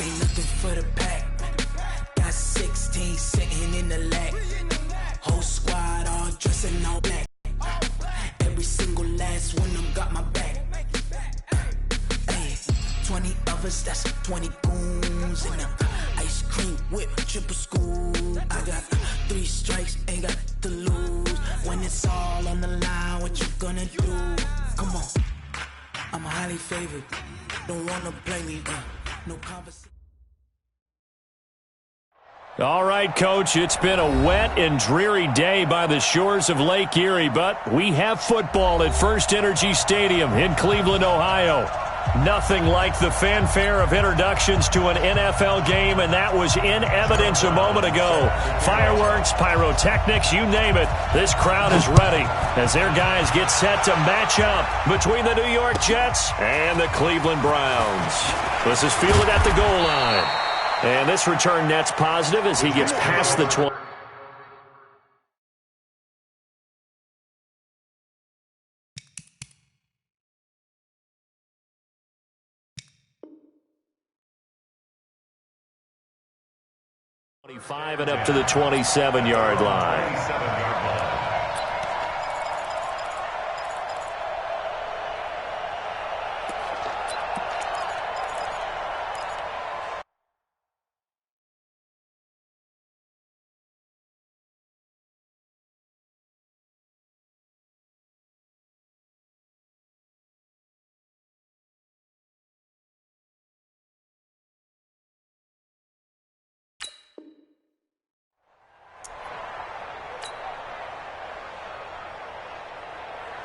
ain't nothing for the pack. Got 16 sitting in the lap. Whole squad all dressed in all black. Every single last one of them got my back. Hey, 20 of us, that's 20 goons in them. Ice cream whip, triple school. I got 3 strikes, ain't got to lose. When it's all on the line, what you gonna do? Come on, I'm highly favored. Don't wanna play me, no conversation. All right, Coach, it's been a wet and dreary day by the shores of Lake Erie, but we have football at First Energy Stadium in Cleveland, Ohio. Nothing like the fanfare of introductions to an NFL game, and that was in evidence a moment ago. Fireworks, pyrotechnics, you name it. This crowd is ready as their guys get set to match up between the New York Jets and the Cleveland Browns. This is fielded at the goal line. And this return net's positive as he gets past the 20. And up to the 27-yard line.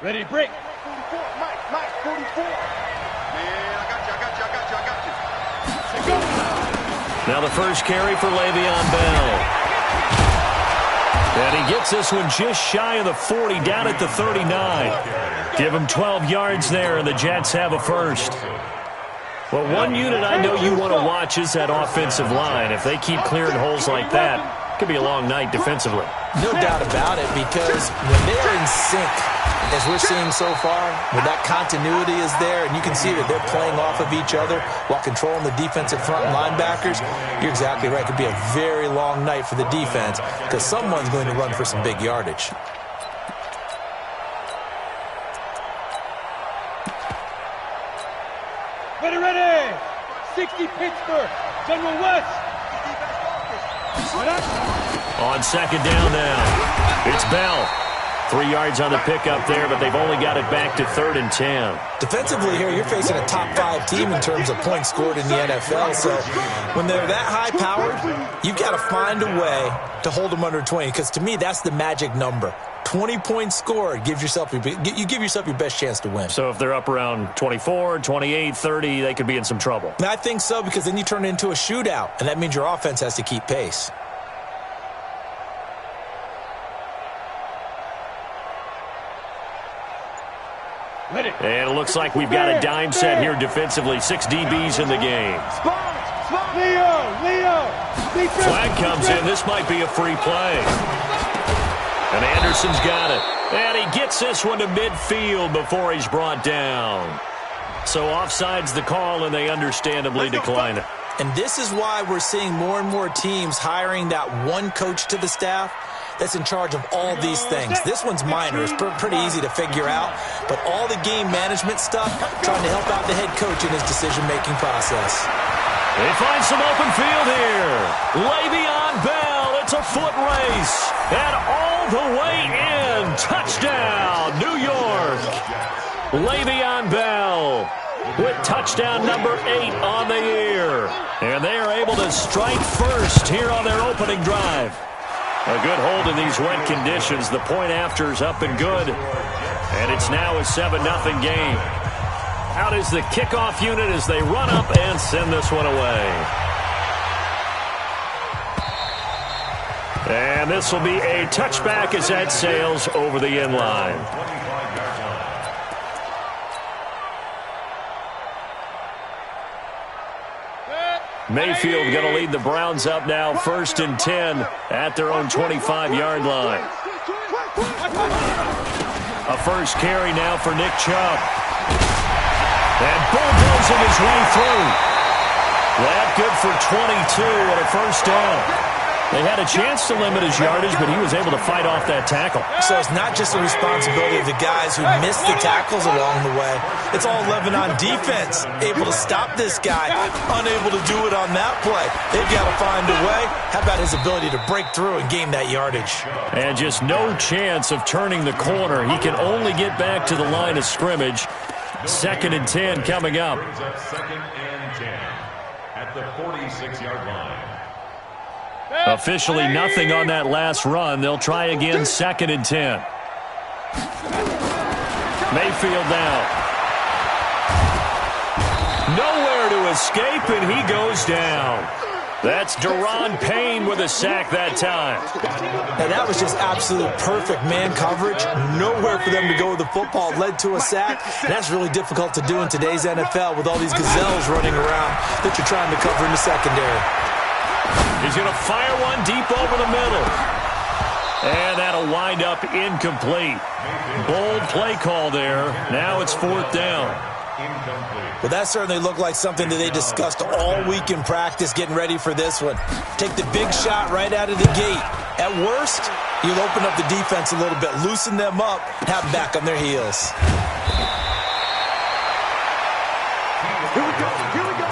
Ready to break. 44, Mike, 44. Man, I got you. Now the first carry for Le'Veon Bell. And he gets this one just shy of the 40, down at the 39. Give him 12 yards there, and the Jets have a first. Well, one unit I know you want to watch is that offensive line. If they keep clearing holes like that, it could be a long night defensively. No doubt about it, because when they're in sync, as we're seeing so far, when that continuity is there, and you can see that they're playing off of each other while controlling the defensive front and linebackers, you're exactly right. It could be a very long night for the defense because someone's going to run for some big yardage. Ready. 60 Pittsburgh. General West. On second down now, it's Bell. 3 yards on the pickup there, but they've only got it back to 3rd and 10. Defensively here, you're facing a top-5 team in terms of points scored in the NFL. So when they're that high-powered, you've got to find a way to hold them under 20. Because to me, that's the magic number. 20 points scored, you give yourself your best chance to win. So if they're up around 24, 28, 30, they could be in some trouble. And I think so, because then you turn it into a shootout, and that means your offense has to keep pace. And it looks like we've got a dime set here defensively. 6 DBs in the game. Flag comes in. This might be a free play. And Anderson's got it. And he gets this one to midfield before he's brought down. So offside's the call, and they understandably decline it. And this is why we're seeing more and more teams hiring that one coach to the staff that's in charge of all these things. This one's minor. It's pretty easy to figure out. But all the game management stuff, trying to help out the head coach in his decision-making process. They find some open field here. Le'Veon Bell. It's a foot race. And all the way in. Touchdown, New York. Le'Veon Bell with touchdown number 8 on the year. And they are able to strike first here on their opening drive. A good hold in these wet conditions. The point after's up and good. And it's now a 7-0 game. Out is the kickoff unit as they run up and send this one away. And this will be a touchback as that sails over the end line. Mayfield going to lead the Browns up now, 1st and 10 at their own 25-yard line. A first carry now for Nick Chubb. And bulldozing his way through. That good for 22 and a first down. They had a chance to limit his yardage, but he was able to fight off that tackle. So it's not just the responsibility of the guys who missed the tackles along the way. It's all 11 on defense, able to stop this guy, unable to do it on that play. They've got to find a way. How about his ability to break through and gain that yardage? And just no chance of turning the corner. He can only get back to the line of scrimmage. 2nd and 10 coming up. Second and 10 at the 46-yard line. Officially nothing on that last run. They'll try again, 2nd and 10. Mayfield down. Nowhere to escape, and he goes down. That's Deron Payne with a sack that time. Now that was just absolute perfect man coverage. Nowhere for them to go with the football. Led to a sack. And that's really difficult to do in today's NFL with all these gazelles running around that you're trying to cover in the secondary. He's going to fire one deep over the middle. And that'll wind up incomplete. Bold play call there. Now it's 4th down. Well, that certainly looked like something that they discussed all week in practice getting ready for this one. Take the big shot right out of the gate. At worst, you'll open up the defense a little bit, loosen them up, and have them back on their heels. Here we go. Here we go.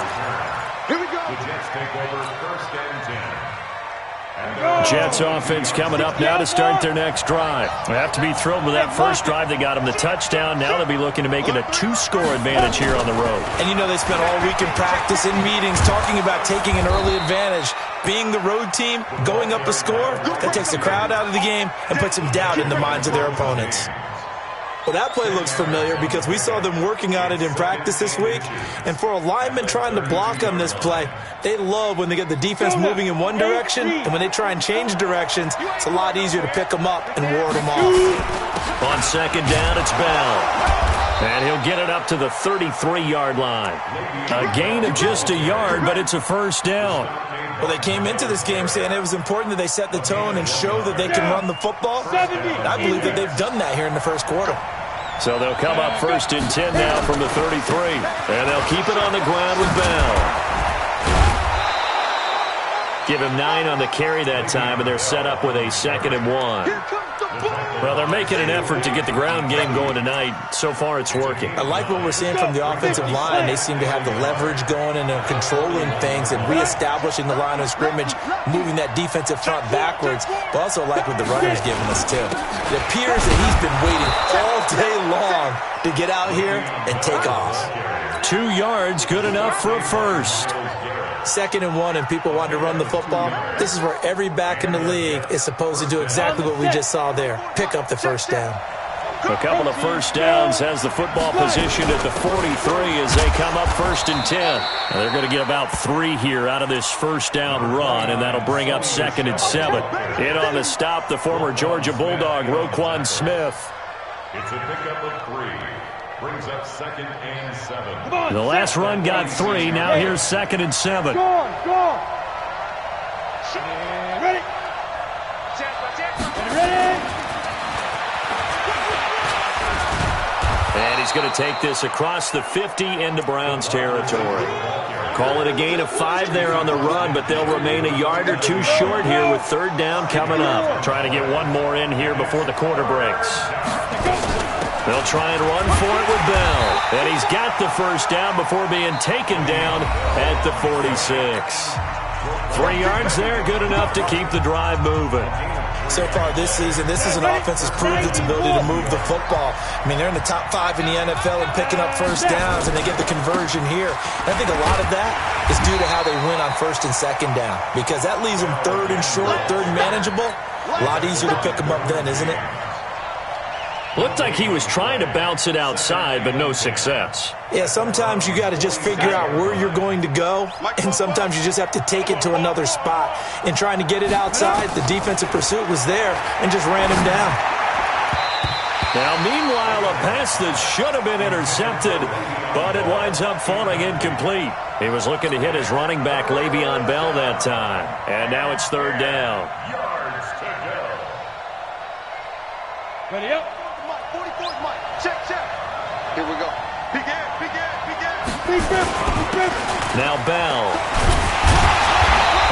Here we go. The Jets take over 1st and 10. Jets offense coming up now to start their next drive. They have to be thrilled with that first drive. They got them the touchdown. Now they'll be looking to make it a 2-score advantage here on the road. And you know they spent all week in practice, in meetings, talking about taking an early advantage. Being the road team, going up a score, that takes the crowd out of the game and puts some doubt in the minds of their opponents. Well, that play looks familiar because we saw them working on it in practice this week. And for a lineman trying to block on this play, they love when they get the defense moving in one direction. And when they try and change directions, it's a lot easier to pick them up and ward them off. On 2nd down, it's Bell. And he'll get it up to the 33-yard line. A gain of just a yard, but it's a first down. Well, they came into this game saying it was important that they set the tone and show that they can run the football. And I believe that they've done that here in the first quarter. So they'll come up 1st and 10 now from the 33. And they'll keep it on the ground with Bell. Give him 9 on the carry that time, and they're set up with a 2nd and 1. Well, they're making an effort to get the ground game going tonight. So far, it's working. I like what we're seeing from the offensive line. They seem to have the leverage going and they're controlling things and reestablishing the line of scrimmage, moving that defensive front backwards. But also like what the runner's giving us, too. It appears that he's been waiting all day long to get out here and take off. 2 yards, good enough for a first. 2nd and 1, and people want to run the football. This is where every back in the league is supposed to do exactly what we just saw there. Pick up the first down. A couple of first downs has the football positioned at the 43 as they come up 1st and 10. And they're going to get about 3 here out of this first down run, and that'll bring up 2nd and 7. In on the stop, the former Georgia Bulldog, Roquan Smith. It's a pickup of 3. Brings up 2nd and 7. The last run got 3. Now here's 2nd and 7. Go on. Ready? Ready? And he's going to take this across the 50 into Browns territory. Call it a gain of 5 there on the run, but they'll remain a yard or 2 short here with 3rd down coming up. Trying to get one more in here before the quarter breaks. They'll try and run for it with Bell. And he's got the first down before being taken down at the 46. 3 yards there, good enough to keep the drive moving. So far this season, this is an offense that's proved its ability to move the football. I mean, they're in the top 5 in the NFL and picking up first downs, and they get the conversion here. And I think a lot of that is due to how they win on 1st and 2nd down, because that leaves them 3rd and short, 3rd and manageable. A lot easier to pick them up then, isn't it? Looked like he was trying to bounce it outside, but no success. Yeah, sometimes you got to just figure out where you're going to go, and sometimes you just have to take it to another spot. In trying to get it outside, the defensive pursuit was there and just ran him down. Now, meanwhile, a pass that should have been intercepted, but it winds up falling incomplete. He was looking to hit his running back, Le'Veon Bell, that time. And now it's 3rd down. Yards to go. Ready up. Mike, 44's Mike. Check. Here we go. Begin. Big grip. Now Bell.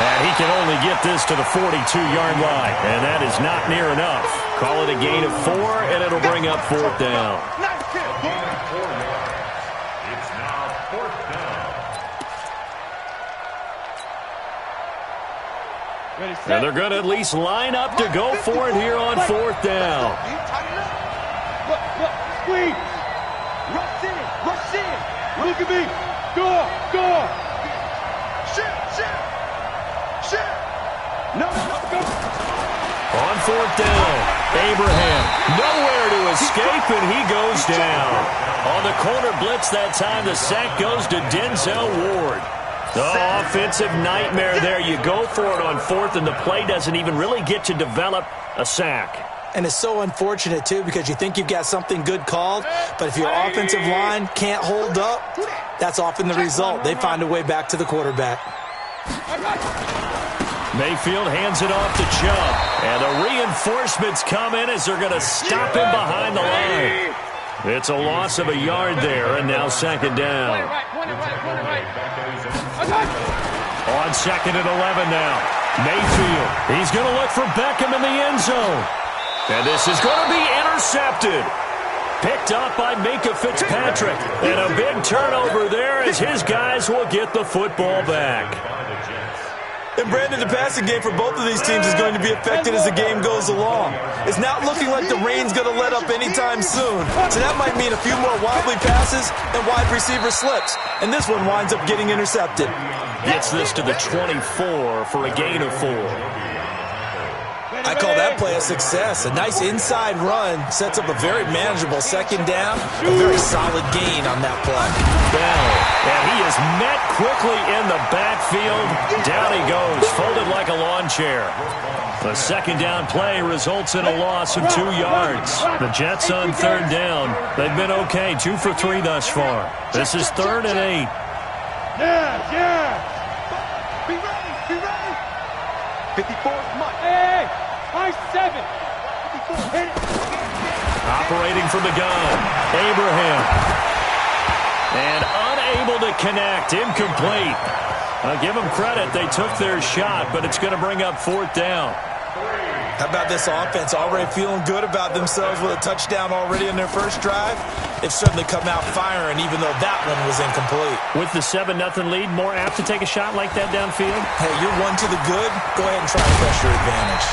And he can only get this to the 42-yard line. And that is not near enough. Call it a gain of 4, and it'll bring up 4th down. It's now 4th down. And they're going to at least line up to go for it here on 4th down. Look, squeeze. Rush in. Look at me. Go. Shit. No, go. On 4th down, Abraham nowhere to escape, and he goes down. On the corner blitz that time, the sack goes to Denzel Ward. The offensive nightmare there. You go for it on 4th, and the play doesn't even really get to develop a sack. And it's so unfortunate, too, because you think you've got something good called, but if your offensive line can't hold up, that's often the result. They find a way back to the quarterback. Mayfield hands it off to Chubb. And the reinforcements come in as they're going to stop him behind the line. It's a loss of a yard there, and now 2nd down. On 2nd and 11 now. Mayfield, he's going to look for Beckham in the end zone. And this is going to be intercepted. Picked up by Minka Fitzpatrick. And a big turnover there as his guys will get the football back. And Brandon, the passing game for both of these teams is going to be affected as the game goes along. It's not looking like the rain's going to let up anytime soon. So that might mean a few more wobbly passes and wide receiver slips. And this one winds up getting intercepted. Gets this to the 24 for a gain of 4. I call that play a success. A nice inside run sets up a very manageable 2nd down. A very solid gain on that play. Bell, and he is met quickly in the backfield. Down he goes, folded like a lawn chair. The 2nd down play results in a loss of 2 yards. The Jets on 3rd down. They've been okay, 2 for 3 thus far. This is 3rd and 8. Yeah. Be ready. 54 much. Hey, high 7. 54. Hit it. Operating from the gun, Abraham. And unable to connect, incomplete. I'll give them credit, they took their shot, but it's going to bring up 4th down. How about this offense already feeling good about themselves with a touchdown already in their first drive? They've certainly come out firing, even though that one was incomplete. With the 7-0 lead, more apt to take a shot like that downfield? Hey, you're 1 to the good. Go ahead and try to press your advantage.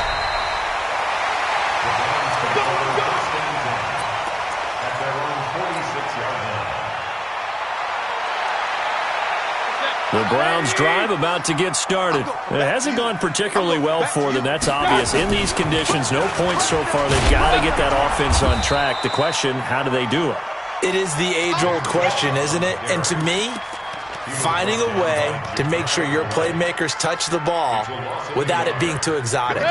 At their own 46-yard line. The Browns' drive about to get started. It hasn't gone particularly well for them. That's obvious. In these conditions, no points so far. They've got to get that offense on track. The question, how do they do it? It is the age-old question, isn't it? And to me, finding a way to make sure your playmakers touch the ball without it being too exotic.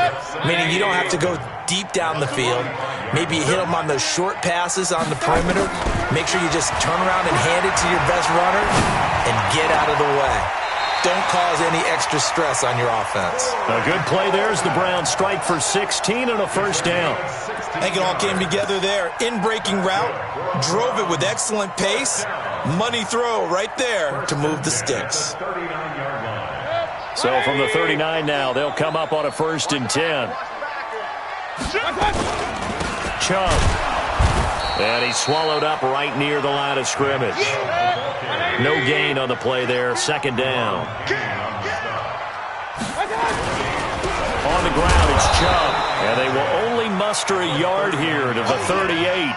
Meaning you don't have to go deep down the field. Maybe you hit them on those short passes on the perimeter. Make sure you just turn around and hand it to your best runner and get out of the way. Don't cause any extra stress on your offense. A good play there as the Browns strike for 16 and a 1st down. I think it all came together there. In-breaking route, drove it with excellent pace. Money throw right there to move the sticks. So from the 39 now, they'll come up on a 1st and 10. Chubb. And he's swallowed up right near the line of scrimmage. No gain on the play there. 2nd down. On the ground, it's Chubb. And they will only muster a yard here to the 38.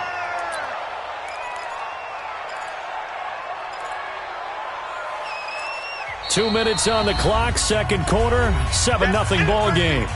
Two minutes on the clock, 2nd quarter, 7-0 ball game.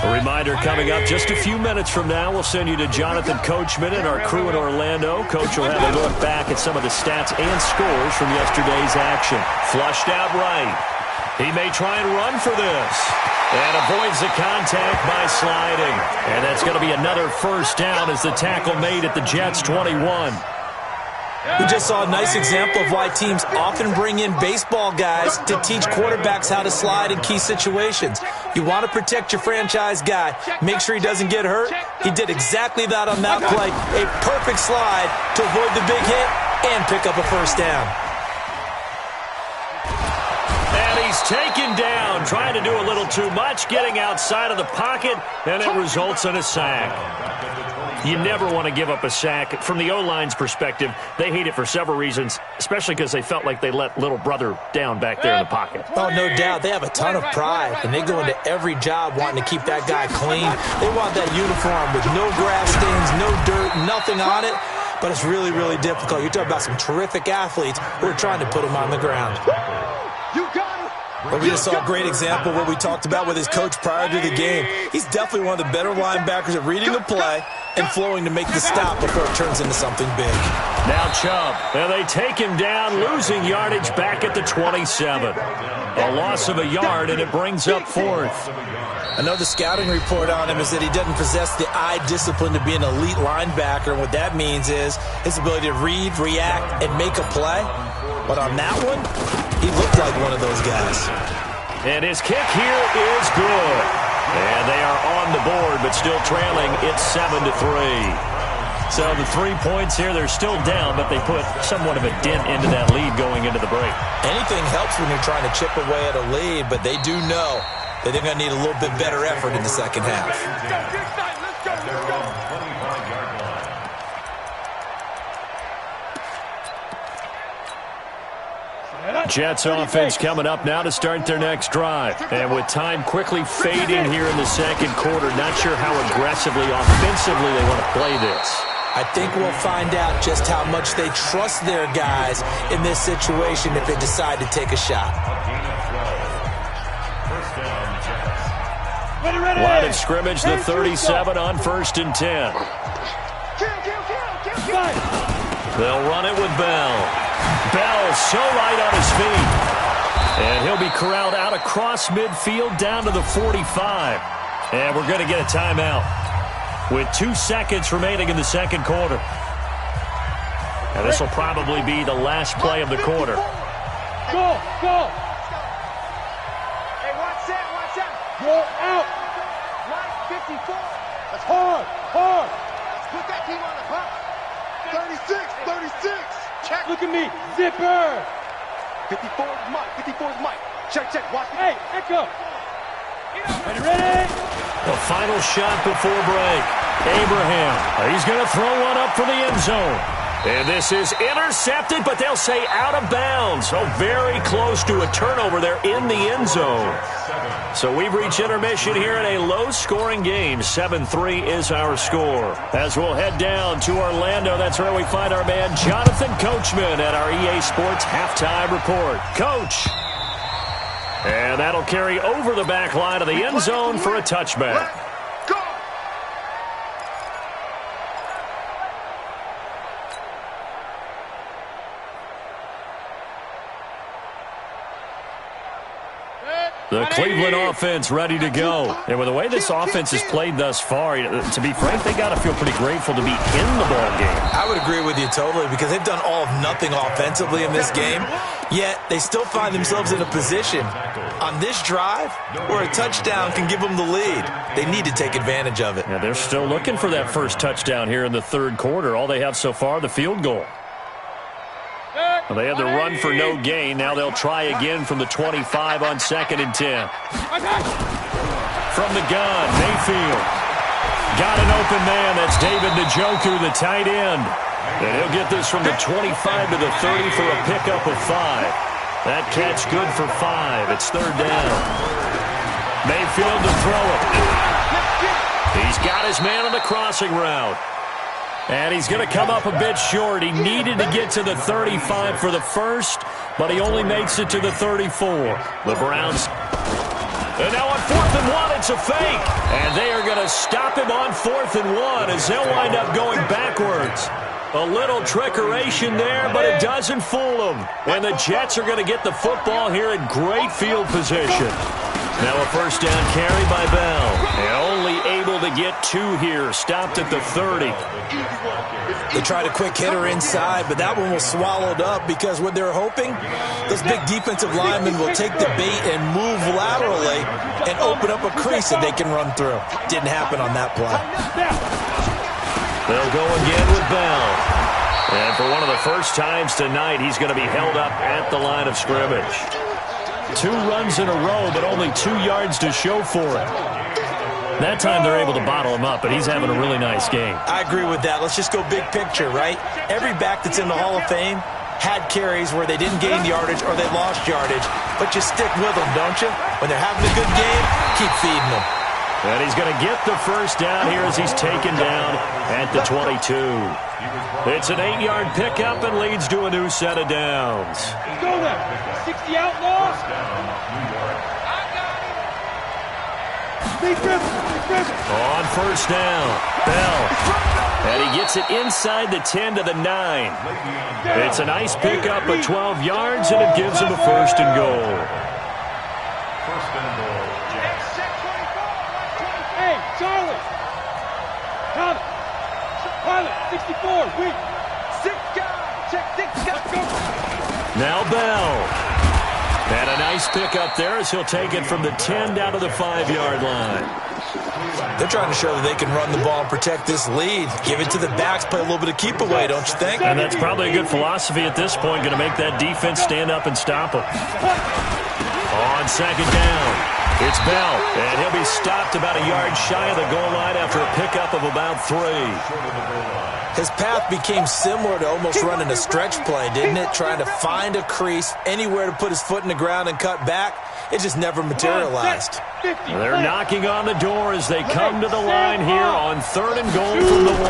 A reminder coming up just a few minutes from now, we'll send you to Jonathan Coachman and our crew in Orlando. Coach will have a look back at some of the stats and scores from yesterday's action. Flushed out right. He may try and run for this. And avoids the contact by sliding. And that's going to be another 1st down as the tackle made at the Jets' 21. We just saw a nice example of why teams often bring in baseball guys to teach quarterbacks how to slide in key situations. You want to protect your franchise guy. Make sure he doesn't get hurt. He did exactly that on that play. A perfect slide to avoid the big hit and pick up a first down. And he's taken down, trying to do a little too much, getting outside of the pocket, and it results in a sack. You never want to give up a sack. From the O-line's perspective, they hate it for several reasons, especially because they felt like they let little brother down back there in the pocket. Oh, no doubt. They have a ton of pride, and they go into every job wanting to keep that guy clean. They want that uniform with no grass stains, no dirt, nothing on it, but it's really, really difficult. You're talking about some terrific athletes who are trying to put him on the ground. You got it. But we just saw a great example of what we talked about with his coach prior to the game. He's definitely one of the better linebackers at reading the play and flowing to make the stop before it turns into something big. Now Chubb, and they take him down, losing yardage back at the 27. A loss of a yard, and it brings up fourth. Another scouting report on him is that he doesn't possess the eye discipline to be an elite linebacker, and what that means is his ability to read, react, and make a play. But on that one, he looked like one of those guys. And his kick here is good. And they are on the board, but still trailing. It's 7-3. So the 3 points here, they're still down, but they put somewhat of a dent into that lead going into the break. Anything helps when you're trying to chip away at a lead, but they do know that they're going to need a little bit better effort in the second half. Jets offense coming up now to start their next drive. And with time quickly fading here in the second quarter, not sure how aggressively, offensively they want to play this. I think we'll find out just how much they trust their guys in this situation if they decide to take a shot. Line of scrimmage, the 37 on 1st and 10. They'll run it with Bell. Bell so light on his feet. And he'll be corralled out across midfield down to the 45. And we're going to get a timeout with 2 seconds remaining in the second quarter. And this will probably be the last play of the quarter. Go, go. Hey, watch that. Go out. Line 54. That's hard, hard. Let's put that team on the pump. 36. Check. Look at me. Zipper. 54 is Mike. 54 is Mike. Check. Watch me. Hey, echo. Ready? The final shot before break. Abraham. He's going to throw one up for the end zone. And this is intercepted, but they'll say out of bounds. So very close to a turnover there in the end zone. So we've reached intermission here in a low-scoring game. 7-3 is our score. As we'll head down to Orlando, that's where we find our man Jonathan Coachman at our EA Sports Halftime Report. Coach. And that'll carry over the back line of the end zone for a touchback. The Cleveland offense ready to go. And with the way this offense has played thus far, to be frank, they got to feel pretty grateful to be in the ball game. I would agree with you totally because they've done all of nothing offensively in this game, yet they still find themselves in a position on this drive where a touchdown can give them the lead. They need to take advantage of it. Yeah, they're still looking for that first touchdown here in the third quarter. All they have so far, the field goal. Well, they had the run for no gain. Now they'll try again from the 25 on 2nd and 10. From the gun, Mayfield. Got an open man. That's David Njoku, the tight end. And he'll get this from the 25 to the 30 for a pickup of 5. That catch good for 5. It's third down. Mayfield to throw it. He's got his man on the crossing route. And he's going to come up a bit short. He needed to get to the 35 for the first, but he only makes it to the 34. The Browns. And now on 4th and 1, it's a fake. And they are going to stop him on 4th and 1 as they'll wind up going backwards. A little trickeration there, but it doesn't fool them. And the Jets are going to get the football here in great field position. Now a first down carry by Bell. And only able to get 2 here. Stopped at the 30. They tried a quick hitter inside, but that one was swallowed up because what they're hoping, those big defensive linemen will take the bait and move laterally and open up a crease that they can run through. Didn't happen on that play. They'll go again with Bell. And for one of the first times tonight, he's going to be held up at the line of scrimmage. 2 runs in a row, but only 2 yards to show for it. That time they're able to bottle him up, but he's having a really nice game. I agree with that. Let's just go big picture, right? Every back that's in the Hall of Fame had carries where they didn't gain yardage or they lost yardage, but you stick with them, don't you? When they're having a good game, keep feeding them. And he's going to get the first down here as he's taken down at the 22. It's an 8-yard pickup and leads to a new set of downs. Go there. 60 outlaws. On first down, Bell. And he gets it inside the 10 to the 9. It's a nice pickup of 12 yards, and it gives him a first and goal. First and goal, Jets. Hey, Charlie. Pilot, 64, weak. 6 guys. Check 6 guys. Now Bell. And a nice pickup there as he'll take it from the 10 down to the 5-yard line. They're trying to show that they can run the ball and protect this lead. Give it to the backs, play a little bit of keep away, don't you think? And that's probably a good philosophy at this point, going to make that defense stand up and stop them. On second down, it's Bell, and he'll be stopped about a yard shy of the goal line after a pickup of about 3. His path became similar to almost running a stretch play, didn't it? Trying to find a crease, anywhere to put his foot in the ground and cut back. It just never materialized. They're knocking on the door as they come to the line here on 3rd and goal from the 1.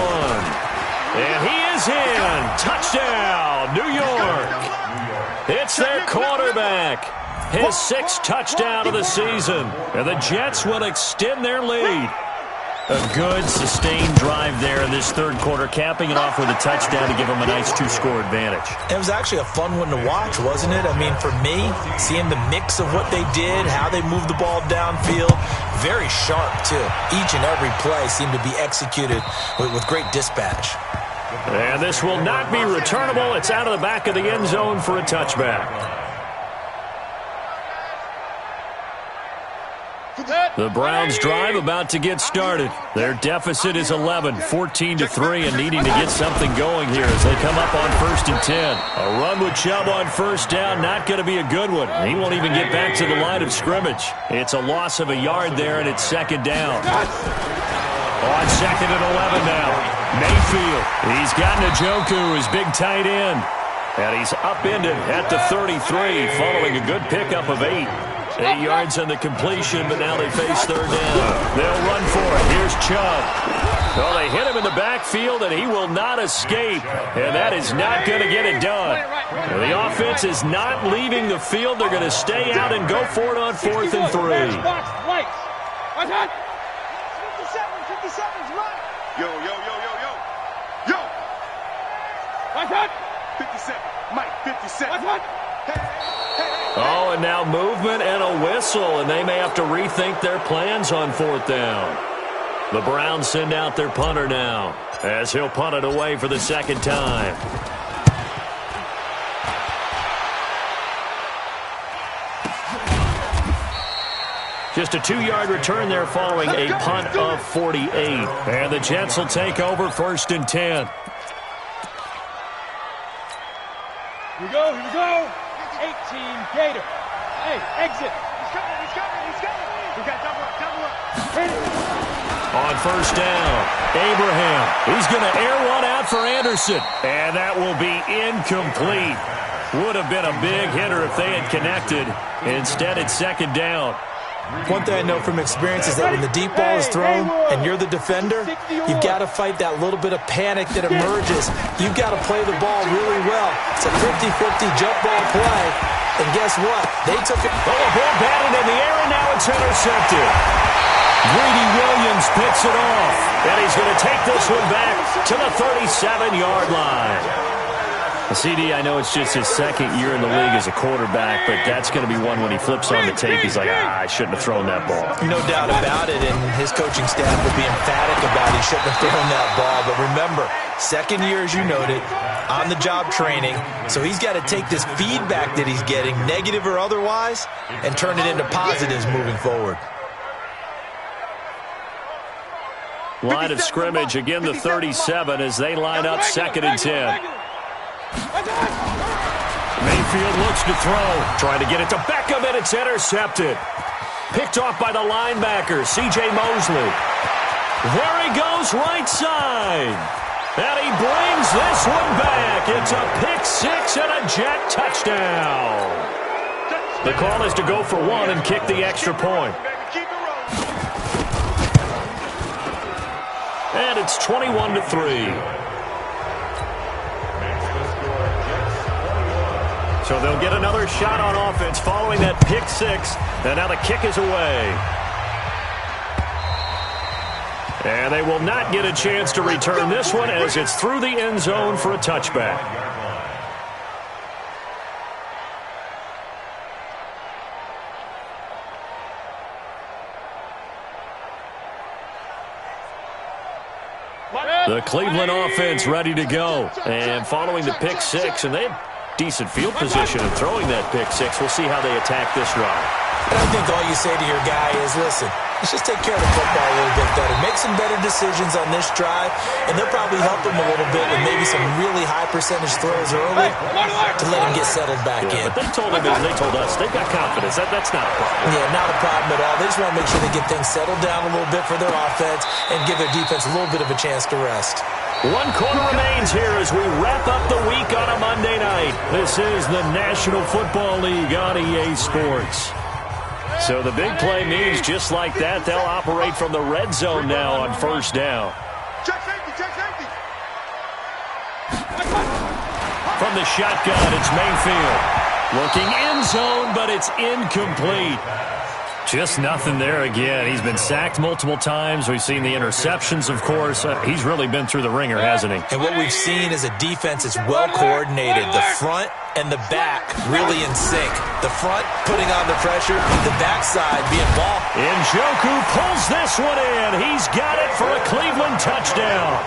And he is in. Touchdown, New York. It's their quarterback. His 6th touchdown of the season. And the Jets will extend their lead. A good, sustained drive there in this 3rd quarter, capping it off with a touchdown to give them a nice 2-score advantage. It was actually a fun one to watch, wasn't it? I mean, for me, seeing the mix of what they did, how they moved the ball downfield, very sharp, too. Each and every play seemed to be executed with great dispatch. And this will not be returnable. It's out of the back of the end zone for a touchback. The Browns drive about to get started. Their deficit is 11, 14-3, and needing to get something going here as they come up on 1st and 10. A run with Chubb on first down, not going to be a good one. He won't even get back to the line of scrimmage. It's a loss of a yard there, and it's 2nd down. On 2nd and 11 now. Mayfield, he's got Njoku, his big tight end. And he's upended at the 33, following a good pickup of 8. 8 yards on the completion, but now they face 3rd down. They'll run for it. Here's Chubb. Well, they hit him in the backfield, and he will not escape. And that is not going to get it done. And the offense is not leaving the field. They're going to stay out and go for it on 4th and 3. Yo. Right hand. 57. Mike, 57. Oh, and now movement and a whistle, and they may have to rethink their plans on 4th down. The Browns send out their punter now, as he'll punt it away for the 2nd time. Just a 2-yard return there following a punt of 48. And the Jets will take over 1st and 10. Here we go. 18 Gator. Hey, exit. He's coming. We got double up. Hit it. On 1st down, Abraham. He's going to air one out for Anderson. And that will be incomplete. Would have been a big hitter if they had connected. Instead, it's 2nd down. One thing I know from experience is that when the deep ball is thrown and you're the defender, you've got to fight that little bit of panic that emerges. You've got to play the ball really well. It's a 50-50 jump ball play. And guess what? They took it. Oh, a ball batted in the air, and now it's intercepted. Greedy Williams picks it off. And he's going to take this one back to the 37-yard line. CD, I know it's just his second year in the league as a quarterback, but that's going to be one when he flips on the tape, he's like, I shouldn't have thrown that ball. No doubt about it, and his coaching staff will be emphatic about he shouldn't have thrown that ball. But remember, second year, as you noted, on-the-job training, so he's got to take this feedback that he's getting, negative or otherwise, and turn it into positives moving forward. Line of scrimmage, again the 37 as they line up 2nd and 10. Mayfield looks to throw, trying to get it to Beckham, and it's intercepted. Picked off by the linebacker, C.J. Mosley. There he goes, right side. And he brings this one back. It's a pick-6 and a Jet touchdown. The call is to go for one and kick the extra point. And it's 21-3. So they'll get another shot on offense following that pick-6. And now the kick is away. And they will not get a chance to return this one as it's through the end zone for a touchback. The Cleveland offense ready to go. And following the pick-6, and they have decent field position in throwing that pick-6. We'll see how they attack this drive. And I think all you say to your guy is, listen, let's just take care of the football a little bit better. Make some better decisions on this drive, and they'll probably help him a little bit with maybe some really high percentage throws early to let him get settled back in. But they told him, as they told us, they've got confidence. That's not a problem. Yeah, not a problem at all. They just want to make sure they get things settled down a little bit for their offense and give their defense a little bit of a chance to rest. 1 quarter remains here as we wrap up the week on a Monday night. This is the National Football League on EA Sports. So the big play means just like that, they'll operate from the red zone now on 1st down. Check safety, check safety. From the shotgun, it's Mayfield. Looking end zone, but it's incomplete. Just nothing there again. He's been sacked multiple times. We've seen the interceptions, of course. He's really been through the ringer, hasn't he? And what we've seen is a defense that's well coordinated. The front and the back really in sync. The front putting on the pressure, the backside being ball. Njoku pulls this one in. He's got it for a Cleveland touchdown.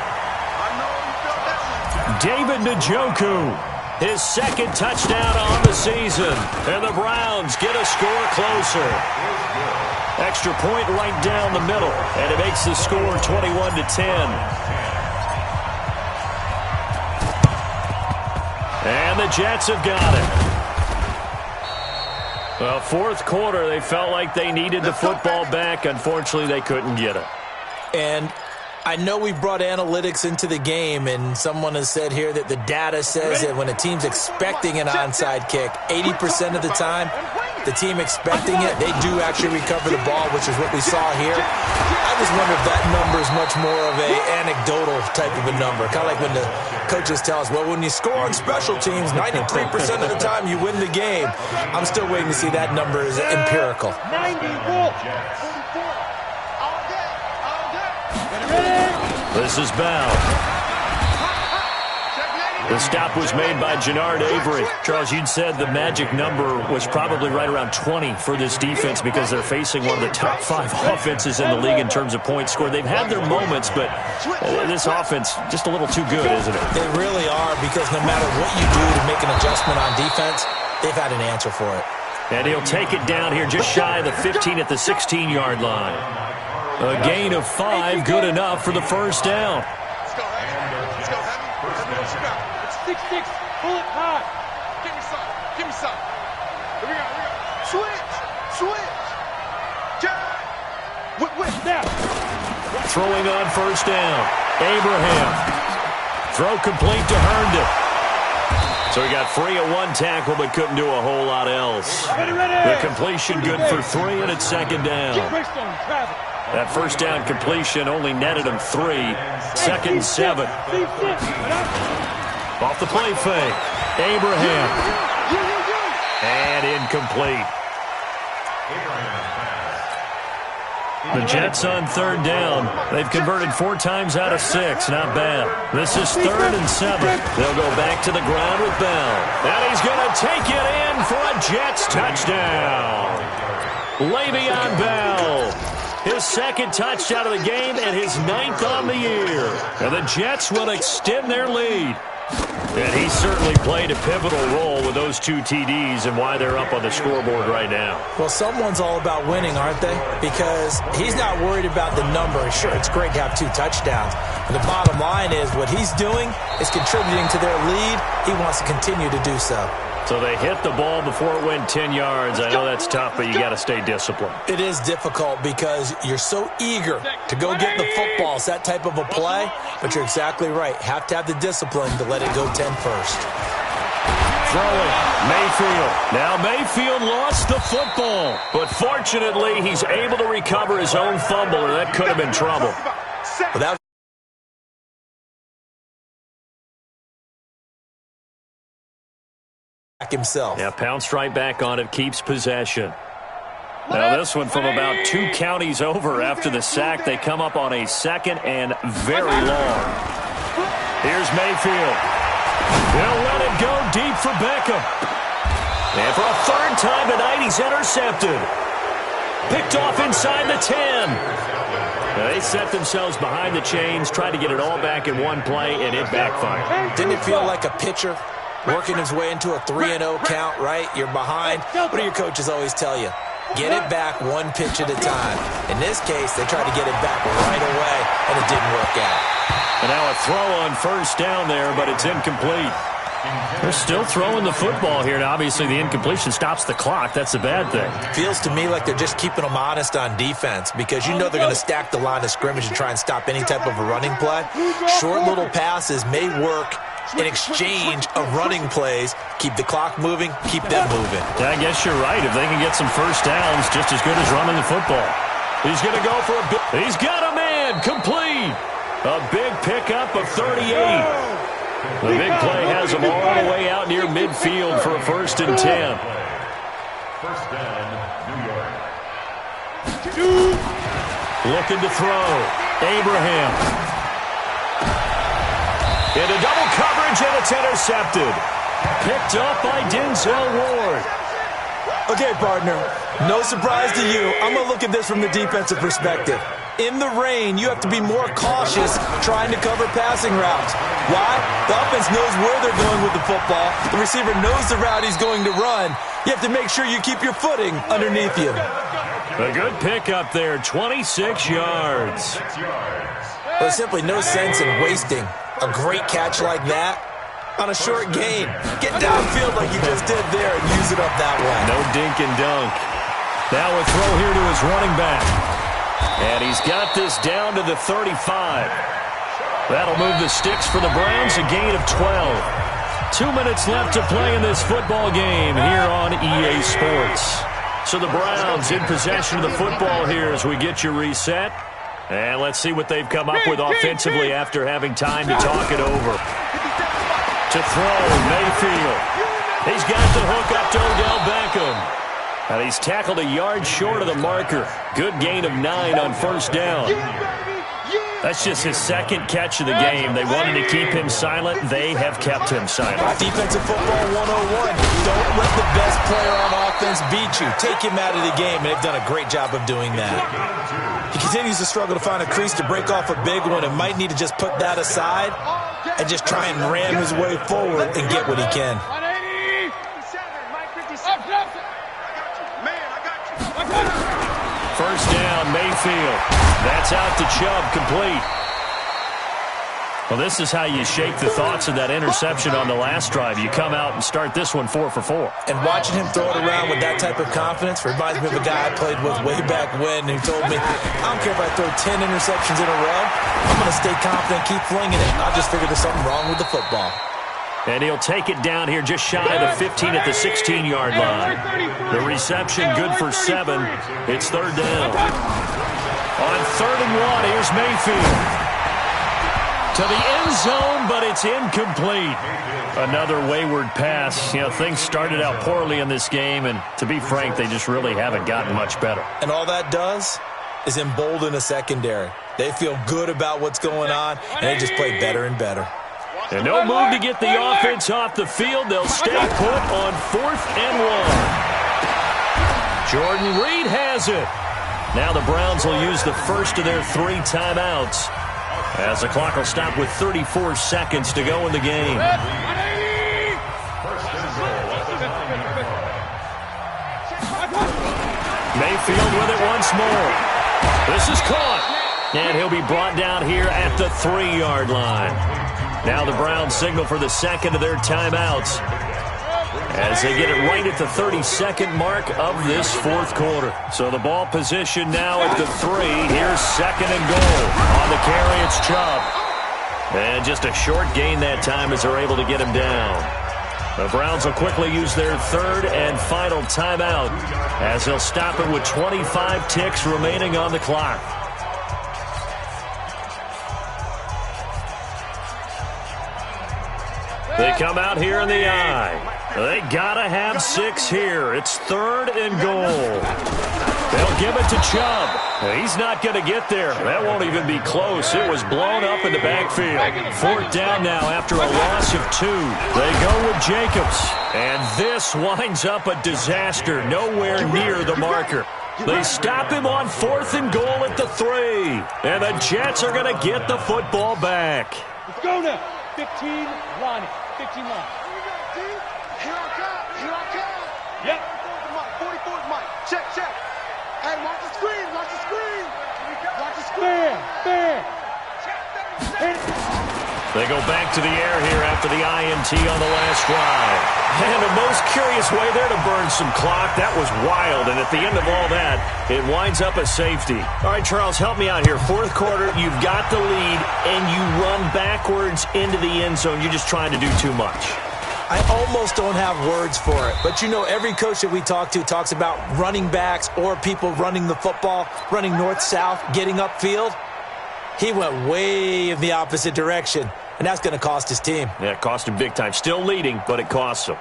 David Njoku, his 2nd touchdown on the season. And the Browns get a score closer. Extra point right down the middle. And it makes the score 21-10. And the Jets have got it. Well, 4th quarter, they felt like they needed the football back. Unfortunately, they couldn't get it. And I know we've brought analytics into the game, and someone has said here that the data says that when a team's expecting an onside kick, 80% of the time, the team expecting it, they do actually recover the ball, which is what we saw here. I just wonder if that number is much more of a anecdotal type of a number. Kind of like when the coaches tell us, well, when you score on special teams, 93% of the time you win the game. I'm still waiting to see that number is empirical. 94. This is Bell. The stop was made by Jannard Avery. Charles, you'd said the magic number was probably right around 20 for this defense because they're facing one of the top 5 offenses in the league in terms of points scored. They've had their moments, but this offense just a little too good, isn't it? They really are, because no matter what you do to make an adjustment on defense, they've had an answer for it. And he'll take it down here just shy of the 15 at the 16-yard line. A gain of 5, good enough for the 1st down. Let's go, Let's go, Let's go. 6-6, pull it high. Give me some. Give me some. Here we go. Switch. Whip, now. Throwing on 1st down. Abraham. Throw complete to Herndon. So he got free of 1 tackle but couldn't do a whole lot else. The completion good for 3, and it's 2nd down. That 1st down completion only netted him 3. 2nd and 7. Off the play fake. Abraham. And incomplete. The Jets on third down. They've converted 4 times out of 6. Not bad. This is 3rd and 7. They'll go back to the ground with Bell. And he's going to take it in for a Jets touchdown. Le'Veon Bell. His 2nd touchdown of the game and his 9th on the year. And the Jets will extend their lead. And he certainly played a pivotal role with those 2 TDs and why they're up on the scoreboard right now. Well, someone's all about winning, aren't they? Because he's not worried about the number. Sure, it's great to have 2 touchdowns. And the bottom line is what he's doing is contributing to their lead. He wants to continue to do so. So they hit the ball before it went 10 yards. I know that's tough, but you got to stay disciplined. It is difficult because you're so eager to go get the football. It's that type of a play, but you're exactly right. Have to have the discipline to let it go 10 first. Throwing, Mayfield. Now Mayfield lost the football, but fortunately he's able to recover his own fumble, or that could have been trouble. Well, that himself. Yeah, pounced right back on it, keeps possession. Now this one from about 2 counties over after the sack. They come up on a 2nd and very long. Here's Mayfield. He'll let it go deep for Beckham. And for a 3rd time tonight, he's intercepted. Picked off inside the 10. Now they set themselves behind the chains, tried to get it all back in one play, and it backfired. Didn't it feel like a pitcher working his way into a 3-0 count, right? You're behind. What do your coaches always tell you? Get it back 1 pitch at a time. In this case, they tried to get it back right away, and it didn't work out. And now a throw on 1st down there, but it's incomplete. They're still throwing the football here, and obviously the incompletion stops the clock. That's a bad thing. Feels to me like they're just keeping them honest on defense because you know they're going to stack the line of scrimmage and try and stop any type of a running play. Short little passes may work in exchange of running plays. Keep the clock moving, keep them moving. Yeah, I guess you're right. If they can get some 1st downs, just as good as running the football. He's going to go for a big... He's got a man, complete. A big pickup of 38. The big play has him all the way out near midfield for a 1st and 10. 1st down, New York. Looking to throw. Abraham. Into double coverage, and it's intercepted. Picked up by Denzel Ward. Okay, partner, no surprise to you. I'm going to look at this from the defensive perspective. In the rain, you have to be more cautious trying to cover passing routes. Why? The offense knows where they're going with the football. The receiver knows the route he's going to run. You have to make sure you keep your footing underneath you. A good pickup there, 26 yards. Well, there's simply no sense in wasting a great catch like that on a short gain. Get downfield like you just did there and use it up that way. No dink and dunk. Now a throw here to his running back. And he's got this down to the 35. That'll move the sticks for the Browns, a gain of 12. 2 minutes left to play in this football game here on EA Sports. So the Browns in possession of the football here as we get you reset. And let's see what they've come up with offensively after having time to talk it over. To throw, Mayfield. He's got the hook up to Odell Beckham. And he's tackled a yard short of the marker. Good gain of 9 on 1st down. That's just his 2nd catch of the game. They wanted to keep him silent. They have kept him silent. Defensive football 101. Don't let the best player on offense beat you. Take him out of the game, and they've done a great job of doing that. He continues to struggle to find a crease to break off a big one and might need to just put that aside and just try and ram his way forward and get what he can. First down, Mayfield. That's out to Chubb, complete. Well, this is how you shake the thoughts of that interception on the last drive. You come out and start this one 4 for 4. And watching him throw it around with that type of confidence reminds me of a guy I played with way back when who told me, I don't care if I throw 10 interceptions in a row. I'm going to stay confident, keep flinging it. I'll just figure there's something wrong with the football. And he'll take it down here just shy of the 15 at the 16-yard line. The reception good for 7. It's 3rd down. On 3rd and 1, here's Mayfield. To the end zone, but it's incomplete. Another wayward pass. You know, things started out poorly in this game, and to be frank, they just really haven't gotten much better. And all that does is embolden a secondary. They feel good about what's going on, and they just play better and better. And no move to get the offense off the field. They'll stay put on 4th and 1. Jordan Reed has it. Now the Browns will use the first of their 3 timeouts, as the clock will stop with 34 seconds to go in the game. Mayfield with it once more. This is caught. And he'll be brought down here at the 3-yard line. Now the Browns signal for the second of their timeouts, as they get it right at the 32nd mark of this 4th quarter. So the ball position now at the 3. Here's 2nd and goal. On the carry, it's Chubb. And just a short gain that time as they're able to get him down. The Browns will quickly use their 3rd and final timeout, as they'll stop it with 25 ticks remaining on the clock. They come out here in the eye. They gotta have 6 here. It's 3rd and goal. They'll give it to Chubb. He's not going to get there. That won't even be close. It was blown up in the backfield. 4th down now after a loss of 2. They go with Jacobs. And this winds up a disaster. Nowhere near the marker. They stop him on 4th and goal at the 3. And the Jets are going to get the football back. Let's go now. 15, Lonnie. 15 line. Here I come. Here I come. Yep. 44's Mike. Check, check. Hey, watch the screen. Watch the screen. Watch the screen. Bam. They go back to the air here after the INT on the last drive. And the most curious way there to burn some clock. That was wild. And at the end of all that, it winds up a safety. All right, Charles, help me out here. 4th quarter, you've got the lead, and you run backwards into the end zone. You're just trying to do too much. I almost don't have words for it. But, you know, every coach that we talk to talks about running backs or people running the football, running north-south, getting upfield. He went way in the opposite direction, and that's going to cost his team. Yeah, it cost him big time. Still leading, but it costs him.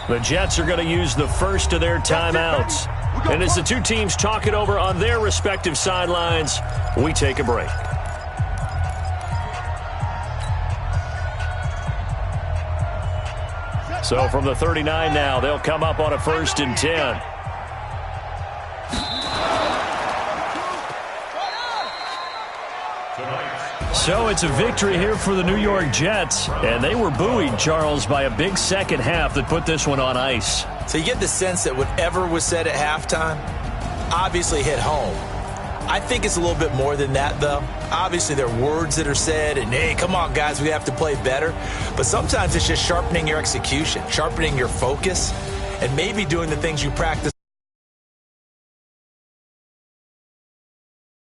The Jets are going to use the first of their timeouts. And as the two teams talk it over on their respective sidelines, we take a break. So from the 39 now, they'll come up on a 1st and 10. So it's a victory here for the New York Jets, and they were buoyed, Charles, by a big second half that put this one on ice. So you get the sense that whatever was said at halftime obviously hit home. I think it's a little bit more than that, though. Obviously, there are words that are said, and, hey, come on, guys, we have to play better. But sometimes it's just sharpening your execution, sharpening your focus, and maybe doing the things you practice